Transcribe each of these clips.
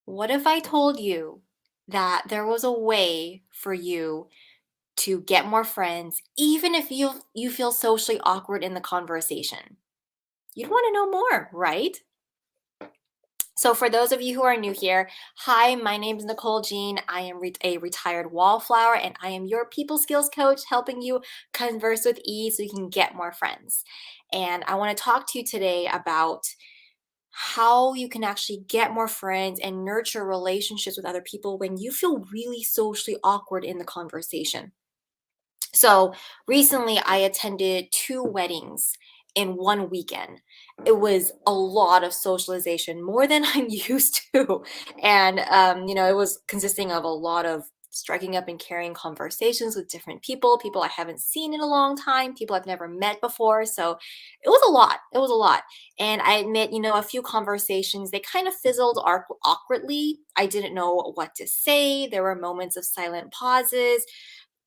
What if I told you that there was a way for you to get more friends, even if you feel socially awkward in the conversation? You'd want to know more, right? So, for those of you who are new here, hi, my name is Nicole Jean. I am a retired wallflower, and I am your people skills coach, helping you converse with ease so you can get more friends. And I want to talk to you today about how you can actually get more friends and nurture relationships with other people when you feel really socially awkward in the conversation. So recently, I attended two weddings in one weekend. It was a lot of socialization, more than I'm used to. And, it was consisting of a lot of striking up and carrying conversations with different people I haven't seen in a long time, people I've never met before. So it was a lot. It was a lot. And I admit, a few conversations, they kind of fizzled awkwardly. I didn't know what to say. There were moments of silent pauses,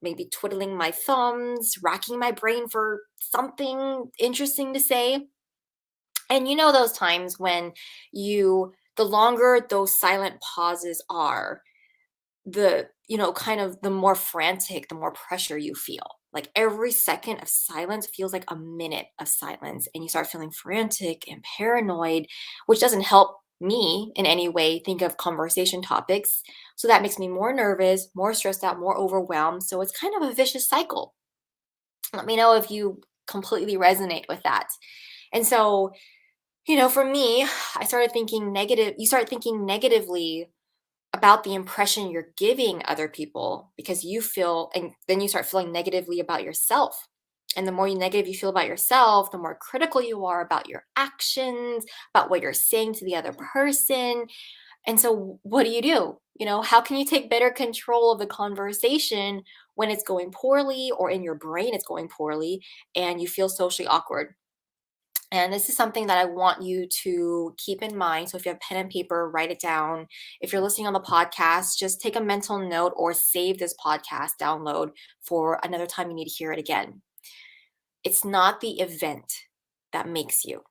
maybe twiddling my thumbs, racking my brain for something interesting to say. And those times when the longer those silent pauses are, kind of the more frantic, the more pressure you feel. Like every second of silence feels like a minute of silence, and you start feeling frantic and paranoid, which doesn't help me in any way think of conversation topics. So that makes me more nervous, more stressed out, more overwhelmed. So it's kind of a vicious cycle. Let me know if you completely resonate with that. And so, for me, I started thinking negative. You start thinking negatively about the impression you're giving other people because you feel, and then you start feeling negatively about yourself. And the more negative you feel about yourself, the more critical you are about your actions, about what you're saying to the other person. And so, what do? How can you take better control of the conversation when it's going poorly or in your brain it's going poorly and you feel socially awkward? And this is something that I want you to keep in mind. So if you have pen and paper, write it down. If you're listening on the podcast, just take a mental note or save this podcast download for another time you need to hear it again. It's not the event that makes you,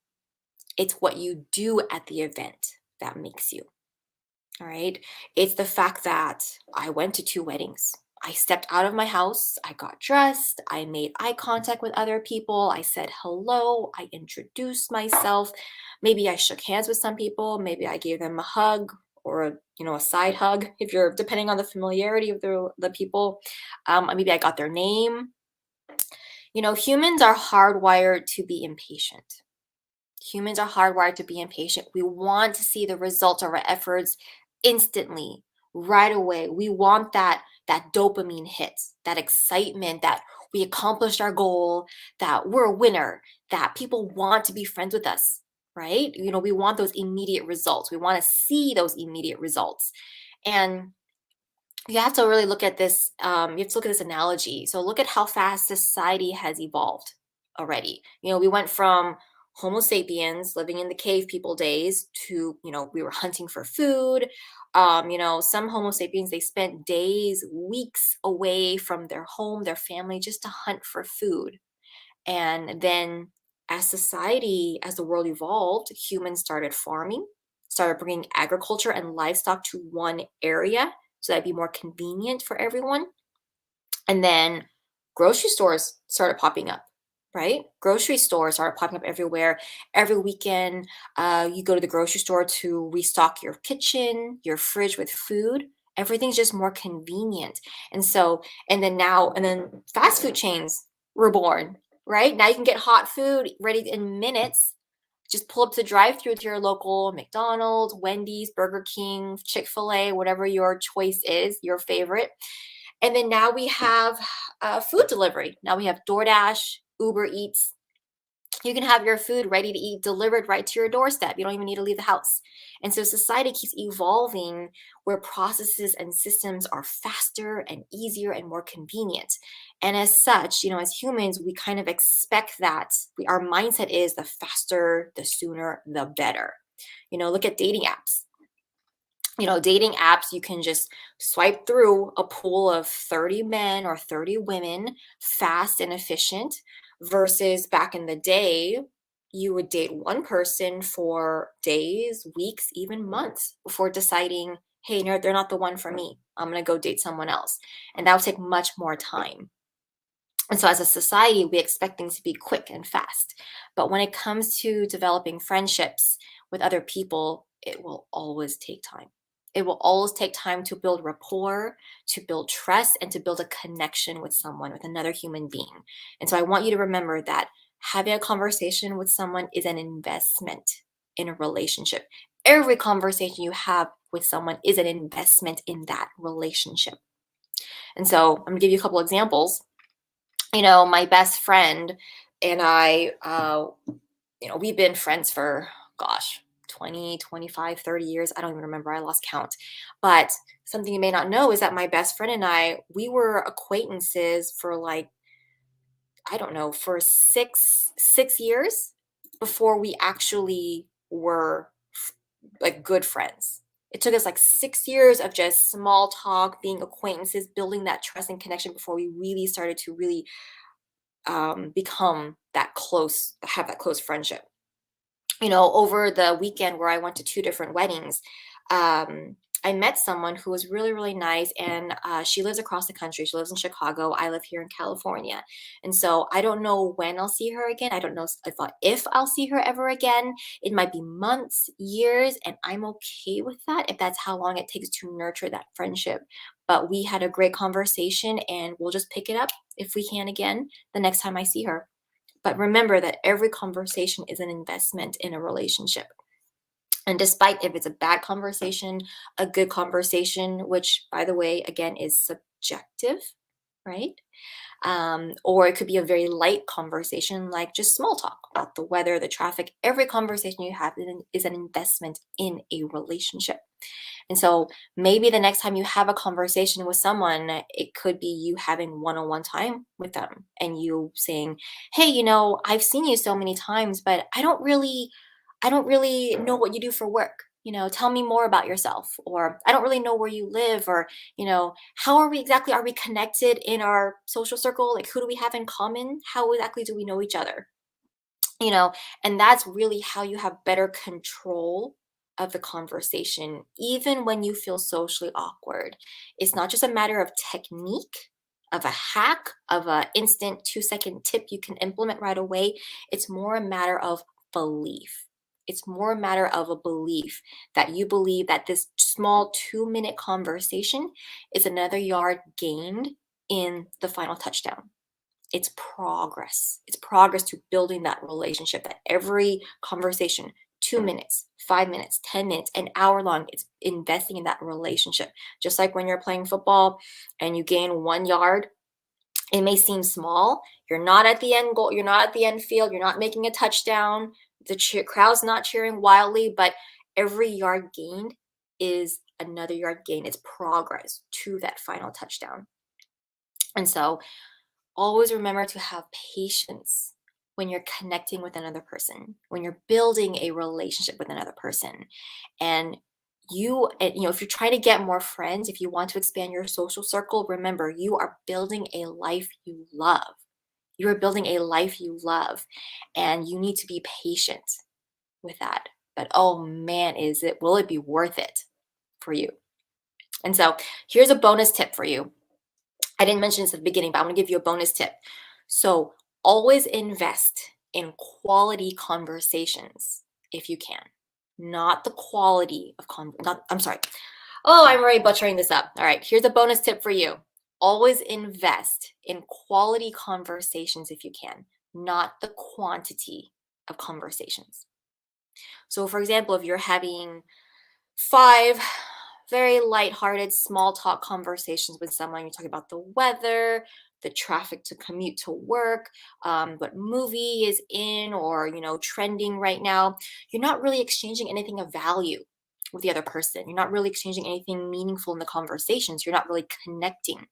it's what you do at the event that makes you. All right. It's the fact that I went to two weddings. I stepped out of my house. I got dressed. I made eye contact with other people. I said hello. I introduced myself. Maybe I shook hands with some people. Maybe I gave them a hug or a side hug if you're depending on the familiarity of the people. Maybe I got their name. Humans are hardwired to be impatient. Humans are hardwired to be impatient. We want to see the results of our efforts instantly, right away. We want that dopamine hit, that excitement that we accomplished our goal, that we're a winner, that people want to be friends with us, right? We want those immediate results. We want to see those immediate results. And you have to really look at this, you have to look at this analogy. So look at how fast society has evolved already. We went from Homo sapiens living in the cave people days to, we were hunting for food. Some Homo sapiens, they spent days, weeks away from their home, their family, just to hunt for food. And then as the world evolved, humans started farming, started bringing agriculture and livestock to one area so that'd be more convenient for everyone. And then grocery stores started popping up, right? Grocery stores started popping up everywhere. Every weekend, you go to the grocery store to restock your kitchen, your fridge with food. Everything's just more convenient. And then fast food chains were born, right? Now you can get hot food ready in minutes. Just pull up to drive-through to your local McDonald's, Wendy's, Burger King, Chick-fil-A, whatever your choice is, your favorite. And then now we have food delivery. Now we have DoorDash, Uber Eats. You can have your food ready to eat delivered right to your doorstep. You don't even need to leave the house. And so society keeps evolving where processes and systems are faster and easier and more convenient. And as such, as humans, we kind of expect that our mindset is the faster, the sooner, the better. Look at dating apps. Dating apps, you can just swipe through a pool of 30 men or 30 women, fast and efficient, versus back in the day, you would date one person for days, weeks, even months before deciding, hey, no, they're not the one for me. I'm going to go date someone else. And that would take much more time. And so, as a society, we expect things to be quick and fast. But when it comes to developing friendships with other people, it will always take time. It will always take time to build rapport, to build trust, and to build a connection with someone, with another human being. And so, I want you to remember that having a conversation with someone is an investment in a relationship. Every conversation you have with someone is an investment in that relationship. And so, I'm going to give you a couple examples. My best friend and I, we've been friends for, gosh, 20, 25, 30 years. I don't even remember. I lost count. But something you may not know is that my best friend and I, we were acquaintances for like, I don't know, for six years before we actually were like good friends. It took us like 6 years of just small talk, being acquaintances, building that trust and connection before we really started to really become that close, have that close friendship. Over the weekend where I went to two different weddings, I met someone who was really, really nice, and she lives across the country. She lives in Chicago. I live here in California. And so I don't know when I'll see her again. I don't know if I'll see her ever again. It might be months, years, and I'm okay with that if that's how long it takes to nurture that friendship. But we had a great conversation, and we'll just pick it up if we can again the next time I see her. But remember that every conversation is an investment in a relationship. And despite if it's a bad conversation, a good conversation, which, by the way, again, is subjective, right? Or it could be a very light conversation, like just small talk about the weather, the traffic. Every conversation you have is an investment in a relationship. And so maybe the next time you have a conversation with someone, it could be you having one-on-one time with them and you saying, "Hey, I've seen you so many times, but I don't really know what you do for work. Tell me more about yourself." Or, "I don't really know where you live." Or, "How are we connected in our social circle? Like, who do we have in common? How exactly do we know each other?" you know and that's really how you have better control of the conversation, even when you feel socially awkward. It's not just a matter of technique, of a hack, of a instant 2-second tip you can implement right away. It's more a matter of belief. It's more a matter of a belief that you believe that this small 2-minute conversation is another yard gained in the final touchdown. It's progress. It's progress to building that relationship, that every conversation, 2 minutes, 5 minutes, 10 minutes, an hour long, it's investing in that relationship. Just like when you're playing football and you gain 1 yard, it may seem small. You're not at the end goal, you're not at the end field, you're not making a touchdown. The crowd's not cheering wildly, but every yard gained is another yard gain. It's progress to that final touchdown. And so always remember to have patience when you're connecting with another person, when you're building a relationship with another person. And if you're trying to get more friends, if you want to expand your social circle, remember you are building a life you love. You are building a life you love, and you need to be patient with that. But oh man, will it be worth it for you? And so here's a bonus tip for you. I didn't mention this at the beginning, but I'm gonna give you a bonus tip. So always invest in quality conversations if you can. Not the quality of I'm sorry. Oh, I'm already butchering this up. All right, here's a bonus tip for you. Always invest in quality conversations if you can, not the quantity of conversations. So for example, if you're having 5 very lighthearted small talk conversations with someone. You're talking about the weather, the traffic to commute to work, what movie is in or trending right now. You're not really exchanging anything of value with the other person. You're not really exchanging anything meaningful in the conversations. You're not really connecting.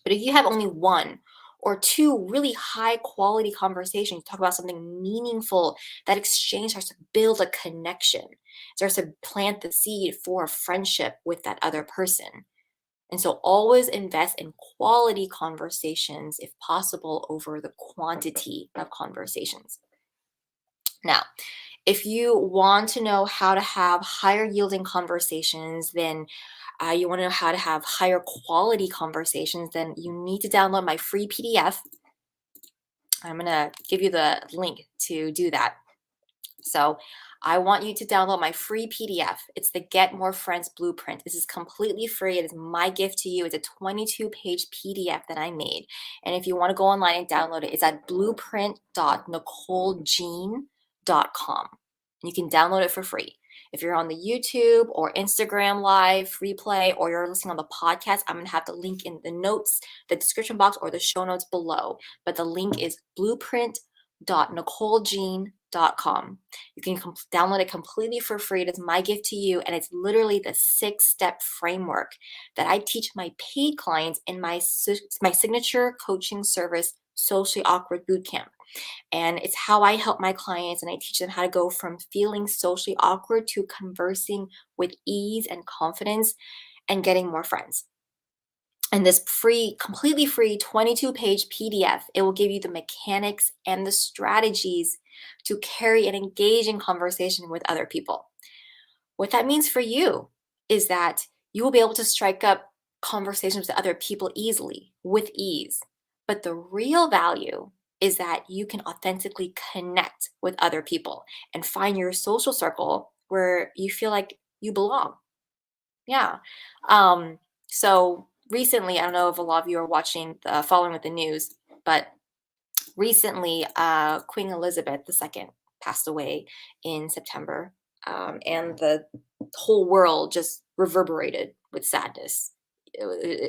But if you have only one or two really high quality conversations, talk about something meaningful, that exchange starts to build a connection, starts to plant the seed for a friendship with that other person. And so always invest in quality conversations if possible over the quantity of conversations. Now, if you want to know how to have higher yielding conversations, then you want to know how to have higher quality conversations, then you need to download my free PDF. I'm going to give you the link to do that. So I want you to download my free PDF. It's the Get More Friends Blueprint. This is completely free. It is my gift to you. It's a 22-page PDF that I made. And if you want to go online and download it, it's at blueprint.nicolejean.com. You can download it for free. If you're on the YouTube or Instagram live replay, or you're listening on the podcast, I'm going to have the link in the notes, the description box, or the show notes below. But the link is blueprint.nicolejean.com. You can download it completely for free. It is my gift to you, and it's literally the 6-step framework that I teach my paid clients in my signature coaching service, Socially Awkward Bootcamp. And it's how I help my clients, and I teach them how to go from feeling socially awkward to conversing with ease and confidence and getting more friends. And this free, completely free 22-page PDF, it will give you the mechanics and the strategies to carry an engaging conversation with other people. What that means for you is that you will be able to strike up conversations with other people easily, with ease. But the real value is that you can authentically connect with other people and find your social circle where you feel like you belong. Yeah. So recently, I don't know if a lot of you are watching, following with the news, but recently, Queen Elizabeth II passed away in September, and the whole world just reverberated with sadness.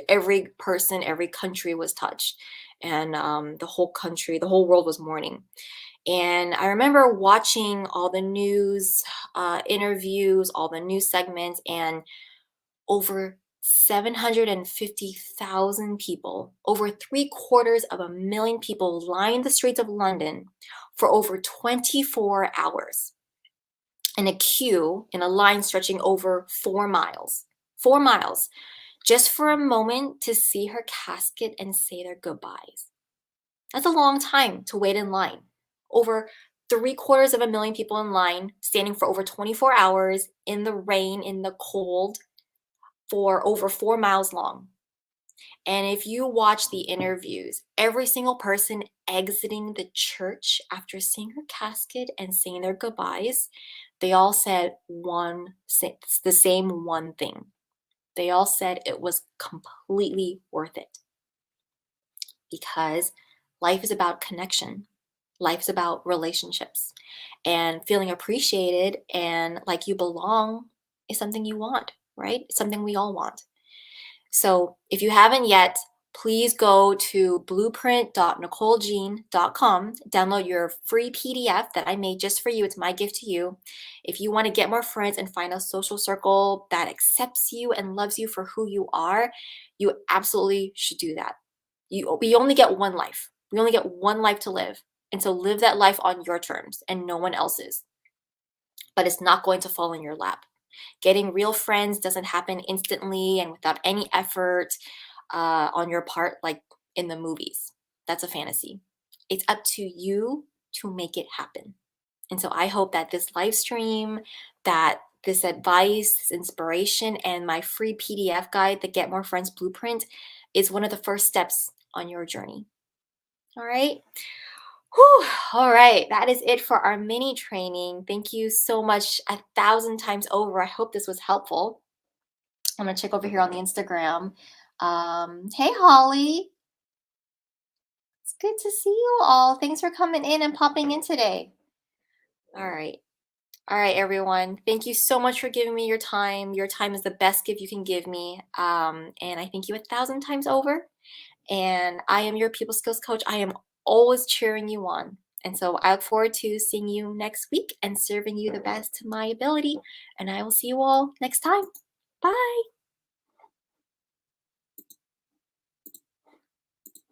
Every person, every country was touched, and the whole country, the whole world was mourning. And I remember watching all the news interviews, all the news segments, and over 750,000 people, over 750,000 people lined the streets of London for over 24 hours in a queue, in a line stretching over 4 miles. 4 miles, just for a moment to see her casket and say their goodbyes. That's a long time to wait in line. Over 750,000 people in line, standing for over 24 hours in the rain, in the cold, for over 4 miles long. And if you watch the interviews, every single person exiting the church after seeing her casket and saying their goodbyes, they all said the same one thing. They all said it was completely worth it. Because life is about connection. Life's about relationships. And feeling appreciated and like you belong is something you want, right? It's something we all want. So if you haven't yet, please go to blueprint.nicolejean.com, download your free PDF that I made just for you. It's my gift to you. If you want to get more friends and find a social circle that accepts you and loves you for who you are, you absolutely should do that. We only get one life. We only get one life to live. And so live that life on your terms and no one else's. But it's not going to fall in your lap. Getting real friends doesn't happen instantly and without any effort on your part, like in the movies. That's a fantasy. It's up to you to make it happen. And so I hope that this live stream, that this advice, this inspiration, and my free PDF guide, the Get More Friends Blueprint, is one of the first steps on your journey. All right. Whew. All right, that is it for our mini training. Thank you so much 1,000 times over. I hope this was helpful. I'm gonna check over here on the Instagram. Hey, Holly. It's good to see you all. Thanks for coming in and popping in today. All right. All right, everyone. Thank you so much for giving me your time. Your time is the best gift you can give me. And I thank you 1,000 times over. And I am your people skills coach. I am always cheering you on. And so I look forward to seeing you next week and serving you the best to my ability. And I will see you all next time. Bye.